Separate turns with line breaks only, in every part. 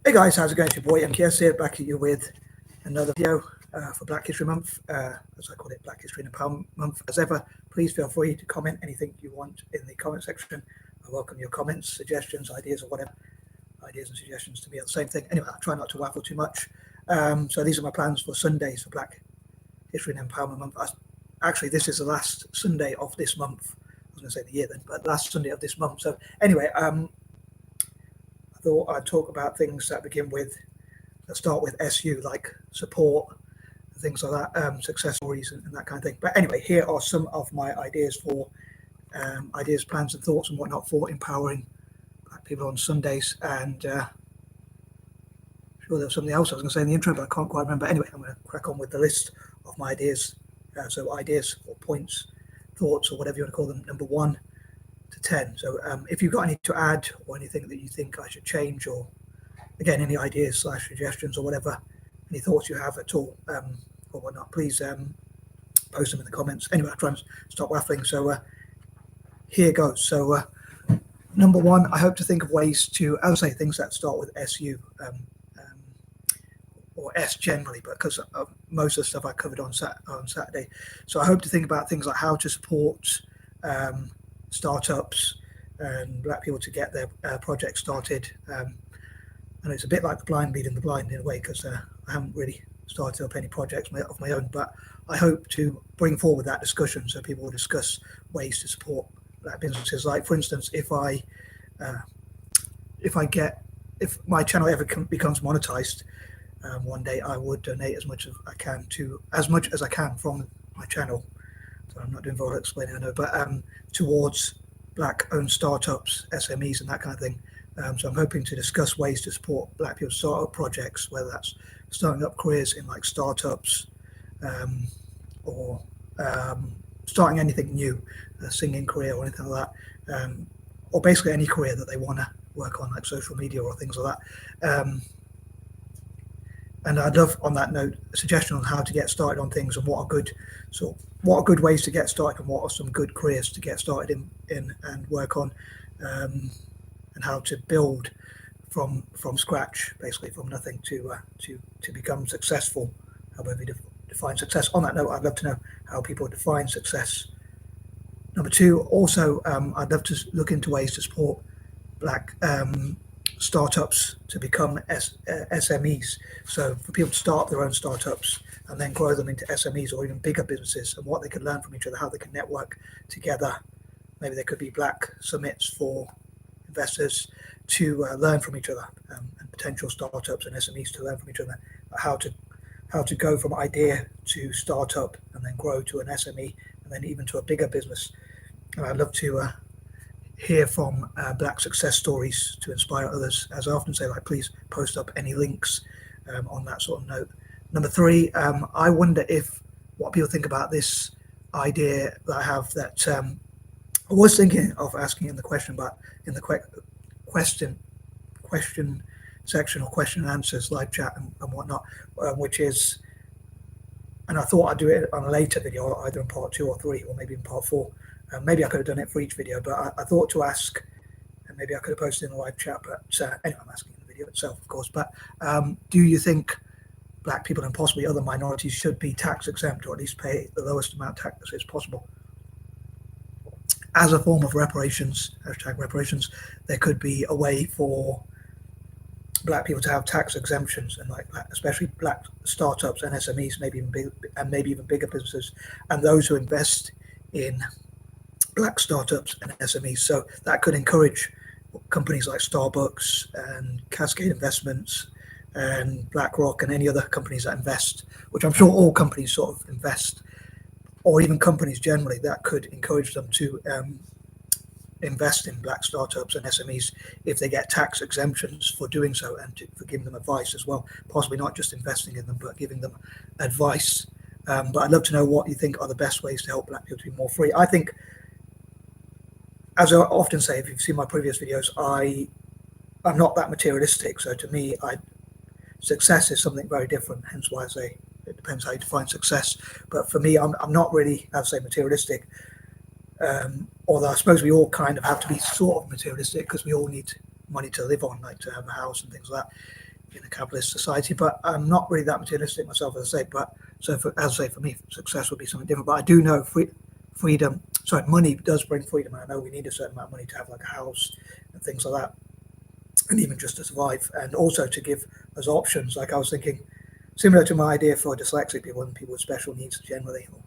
Hey guys, how's it going? It's your boy M.K.S here, back at you with another video for Black History Month, as I call it, Black History and Empowerment Month. As ever, please feel free to comment anything you want in the comment section. I welcome your comments, suggestions, ideas, or whatever. Ideas and suggestions to me are the same thing. Anyway, I'll try not to waffle too much. So these are my plans for Sundays for Black History and Empowerment Month. Actually, this is the last Sunday of this month. I was going to say the year then, but last Sunday of this month. So anyway, I thought I'd talk about things that begin with, that start with SU, like support, things like that, success stories and that kind of thing. But anyway, here are some of my ideas for ideas, plans and thoughts and whatnot for empowering Black people on Sundays. And sure there was something else I was going to say in the intro, but I can't quite remember. Anyway, I'm going to crack on with the list of my ideas. So ideas or points, thoughts, or whatever you want to call them, number 1 to 10. So if you've got any to add or anything that you think I should change, or again any ideas / suggestions or whatever, any thoughts you have at all or whatnot, please post them in the comments. Anyway, I'll try and stop waffling. So here goes. So number 1, I hope to think of ways to, I would say things that start with SU or S generally, because most of the stuff I covered on Saturday. So I hope to think about things like how to support startups and Black people to get their projects started. And it's a bit like the blind leading the blind in a way, because I haven't really started up any projects of my own, but I hope to bring forward that discussion so people will discuss ways to support Black businesses. Like, for instance, if my channel ever becomes monetized, one day I would donate as much as I can from my channel. So I'm not doing very well explaining, I know, but towards Black-owned startups, SMEs, and that kind of thing. So I'm hoping to discuss ways to support Black people startup projects, whether that's starting up careers in like startups, or starting anything new, a singing career or anything like that, or basically any career that they want to work on, like social media or things like that. And I'd love, on that note, a suggestion on how to get started on things and what are good ways to get started and what are some good careers to get started in and work on, and how to build from scratch, basically from nothing to become successful, however you define success. On that note, I'd love to know how people define success. Number 2, also, I'd love to look into ways to support Black startups to become SMEs. So for people to start their own startups and then grow them into SMEs or even bigger businesses, and what they can learn from each other, how they can network together. Maybe there could be Black summits for investors to learn from each other, and potential startups and SMEs to learn from each other, how to go from idea to startup and then grow to an SME and then even to a bigger business. And I'd love to hear from Black success stories to inspire others. As I often say, like, please post up any links on that sort of note. Number 3, I wonder what people think about this idea that I have, that I was thinking of asking in the question, but in the question section or question and answers, live chat and whatnot, which is, and I thought I'd do it on a later video, either in part 2 or 3, or maybe in part 4. Maybe I could have done it for each video, but I thought to ask, and maybe I could have posted in the live chat, but anyway, I'm asking in the video itself, of course. But do you think Black people and possibly other minorities should be tax exempt, or at least pay the lowest amount of tax as possible? As a form of reparations, #reparations, there could be a way for Black people to have tax exemptions, and like especially Black startups and SMEs, maybe even bigger businesses, and those who invest in Black startups and SMEs. So that could encourage companies like Starbucks and Cascade Investments and BlackRock and any other companies that invest, which I'm sure all companies sort of invest, or even companies generally, that could encourage them to invest in Black startups and SMEs if they get tax exemptions for doing so, and for giving them advice as well, possibly not just investing in them, but giving them advice. But I'd love to know what you think are the best ways to help Black people to be more free. I think, as I often say, if you've seen my previous videos, I'm not that materialistic. So to me, success is something very different. Hence why I say it depends how you define success. But for me, I'm not really, I'd say, materialistic. Although I suppose we all kind of have to be sort of materialistic, because we all need money to live on, like to have a house and things like that. in a capitalist society. But I'm not really that materialistic myself, as I say. But so, as I say, for me, success would be something different. But I do know freedom. Sorry, money does bring freedom. And I know we need a certain amount of money to have like a house and things like that, and even just to survive, and also to give us options. Like I was thinking, similar to my idea for dyslexic people and people with special needs generally, or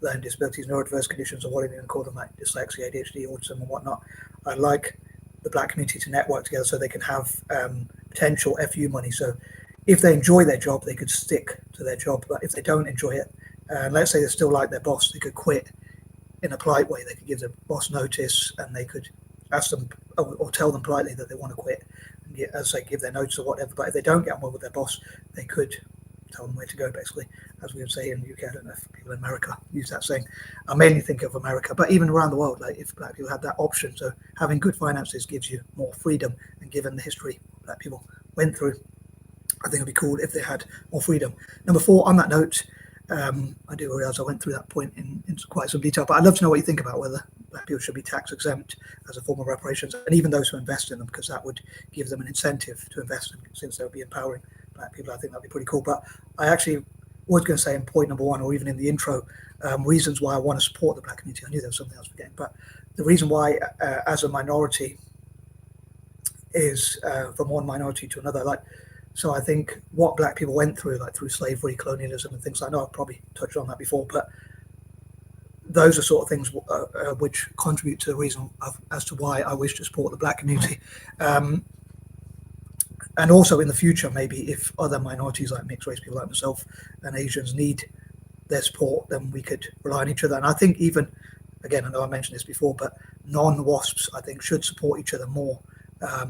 learning disabilities, neurodiverse conditions, or whatever you call them, like dyslexia, ADHD, autism, and whatnot. I'd like the Black community to network together so they can have potential FU money. So if they enjoy their job, they could stick to their job. But if they don't enjoy it, let's say they still like their boss, they could quit in a polite way. They could give the boss notice, and they could ask them or tell them politely that they want to quit, and as they give their notice or whatever. But if they don't get on well with their boss, they could tell them where to go, basically, as we would say in the UK. I don't know if people in America use that saying. I mainly think of America, but even around the world, like if Black people had that option, so having good finances gives you more freedom, and given the history Black people went through, I think it'd be cool if they had more freedom. Number 4, on that note, I do realize I went through that point in quite some detail, but I'd love to know what you think about whether Black people should be tax exempt as a form of reparations, and even those who invest in them, because that would give them an incentive to invest in, since they would be empowering Black people. I think that'd be pretty cool. But I actually was going to say in point number 1, or even in the intro, reasons why I want to support the Black community. I knew there was something else forgetting, but the reason why, as a minority, is from one minority to another. Like, so I think what Black people went through, like through slavery, colonialism, and things. I know I've probably touched on that before, but those are sort of things which contribute to the reason as to why I wish to support the Black community. And also in the future, maybe if other minorities like mixed race people like myself and Asians need their support, then we could rely on each other. And I think even, again, I know I mentioned this before, but non-WASPs, I think, should support each other more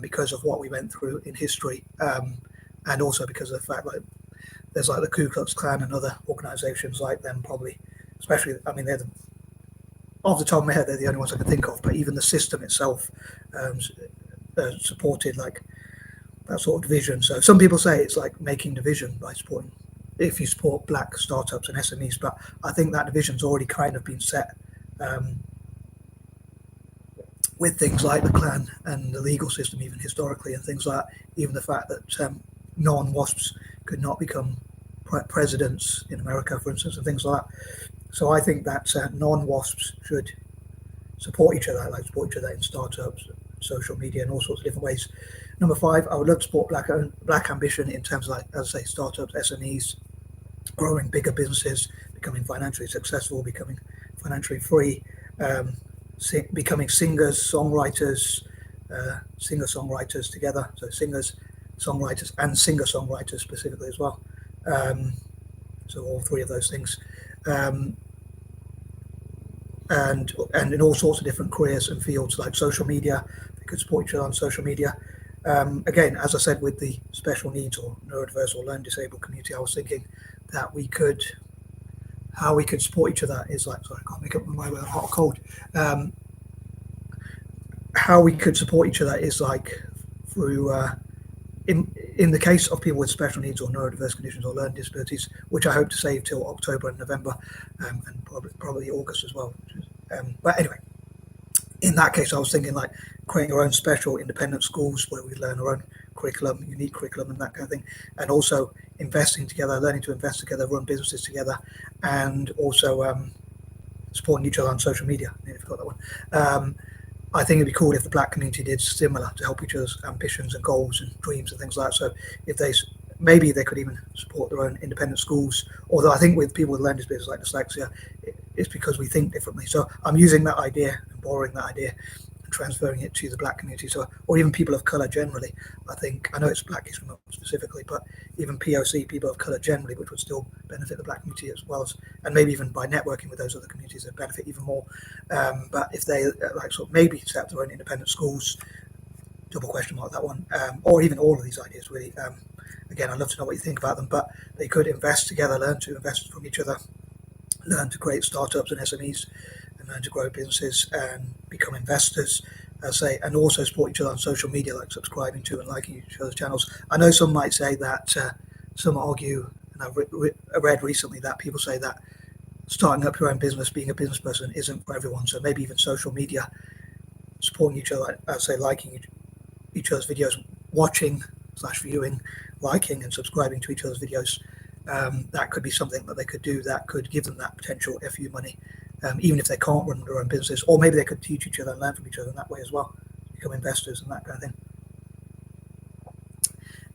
because of what we went through in history. And also because of the fact like there's like the Ku Klux Klan and other organizations like them, probably, especially, I mean, off the top of my head, they're the only ones I can think of, but even the system itself supported like that sort of division. So some people say it's like making division by supporting, if you support Black startups and SMEs, but I think that division's already kind of been set with things like the Klan and the legal system, even historically, and things like that. Even the fact that non-WASPs could not become presidents in America, for instance, and things like that. So I think that non-WASPs should support each other, like support each other in startups, social media, and all sorts of different ways. Number 5, I would love to support Black ambition in terms of, like, as I say, startups, SMEs, growing bigger businesses, becoming financially successful, becoming financially free, becoming singers, songwriters, singer-songwriters together. So singers, songwriters, and singer-songwriters specifically as well. So all 3 of those things. And in all sorts of different careers and fields, like social media. They could support each other on social media. Again, as I said, with the special needs or neurodiverse or learning disabled community, I was thinking that how we could support each other is like, sorry, I can't make up my mind with a hot or cold. How we could support each other is like through, in the case of people with special needs or neurodiverse conditions or learning disabilities, which I hope to save till October and November, and probably August as well. But anyway, in that case, I was thinking like creating our own special independent schools where we learn our own curriculum, unique curriculum, and that kind of thing, and also investing together, learning to invest together, run businesses together, and also supporting each other on social media. I forgot that one. I think it'd be cool if the Black community did similar to help each other's ambitions and goals and dreams and things like that. So if maybe they could even support their own independent schools. Although I think with people with learning disabilities like dyslexia, it's because we think differently. So I'm using that idea and borrowing that idea and transferring it to the Black community. So, or even people of color generally. I know it's Black history month specifically, but even POC, people of color generally, which would still benefit the Black community as well as, and maybe even by networking with those other communities, they benefit even more. But if they like sort of maybe set up their own independent schools, double question mark that one, or even all of these ideas really. Again, I'd love to know what you think about them, but they could invest together, learn to invest from each other, learn to create startups and SMEs, and learn to grow businesses and become investors, and also support each other on social media, like subscribing to and liking each other's channels. I know some might say that, some argue, and I've read recently that people say that starting up your own business, being a business person, isn't for everyone. So maybe even social media, supporting each other, liking each other's videos, watching viewing, liking and subscribing to each other's videos. That could be something that they could do that could give them that potential FU money, even if they can't run their own business, or maybe they could teach each other and learn from each other in that way as well, become investors and that kind of thing.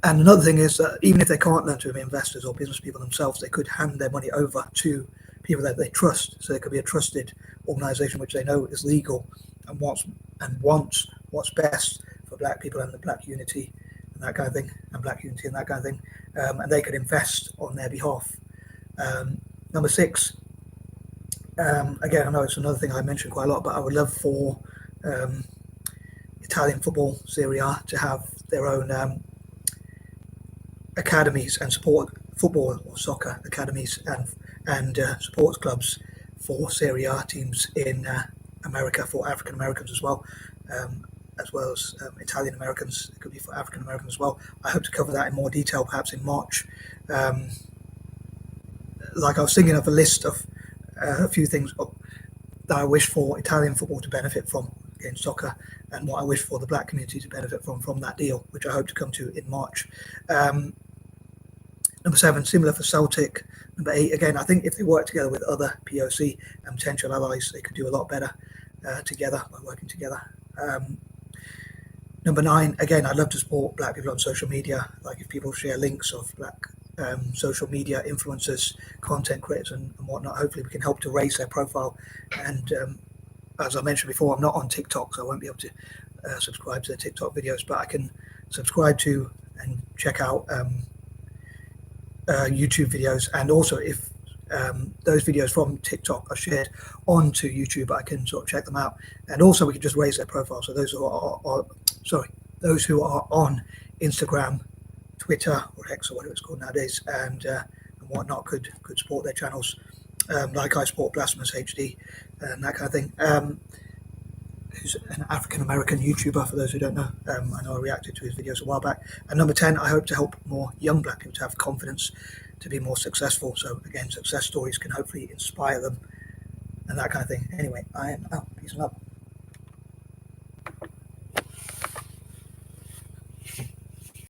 And another thing is that even if they can't learn to be investors or business people themselves, they could hand their money over to people that they trust. So it could be a trusted organization which they know is legal and wants what's best for black people and the black unity and that kind of thing, and black unity and that kind of thing. And they could invest on their behalf. Number 6, again, I know it's another thing I mentioned quite a lot, but I would love for Italian football, Serie A, to have their own academies and support football or soccer academies and sports clubs for Serie A teams in America, for African Americans as well as Italian Americans. It could be for African Americans as well. I hope to cover that in more detail perhaps in March. Like I was thinking of a list of a few things that I wish for Italian football to benefit from in soccer, and what I wish for the black community to benefit from that deal, which I hope to come to in March. Number 7, similar for Celtic. Number 8, again, I think if they work together with other POC and potential allies, they could do a lot better together by working together. Number 9, again, I'd love to support black people on social media. Like if people share links of black social media influencers, content creators and whatnot, hopefully we can help to raise their profile. And as I mentioned before, I'm not on TikTok, so I won't be able to subscribe to the TikTok videos, but I can subscribe to and check out YouTube videos. And also if those videos from TikTok are shared onto YouTube, I can sort of check them out. And also we can just raise their profile. So those those who are on Instagram, Twitter or X or whatever it's called nowadays, and whatnot could support their channels, like I support Blasphemous HD and that kind of thing. Who's an African American YouTuber, for those who don't know. I know I reacted to his videos a while back. And number 10, I hope to help more young black people to have confidence to be more successful. So again, success stories can hopefully inspire them and that kind of thing. Anyway, I am out. Peace and love.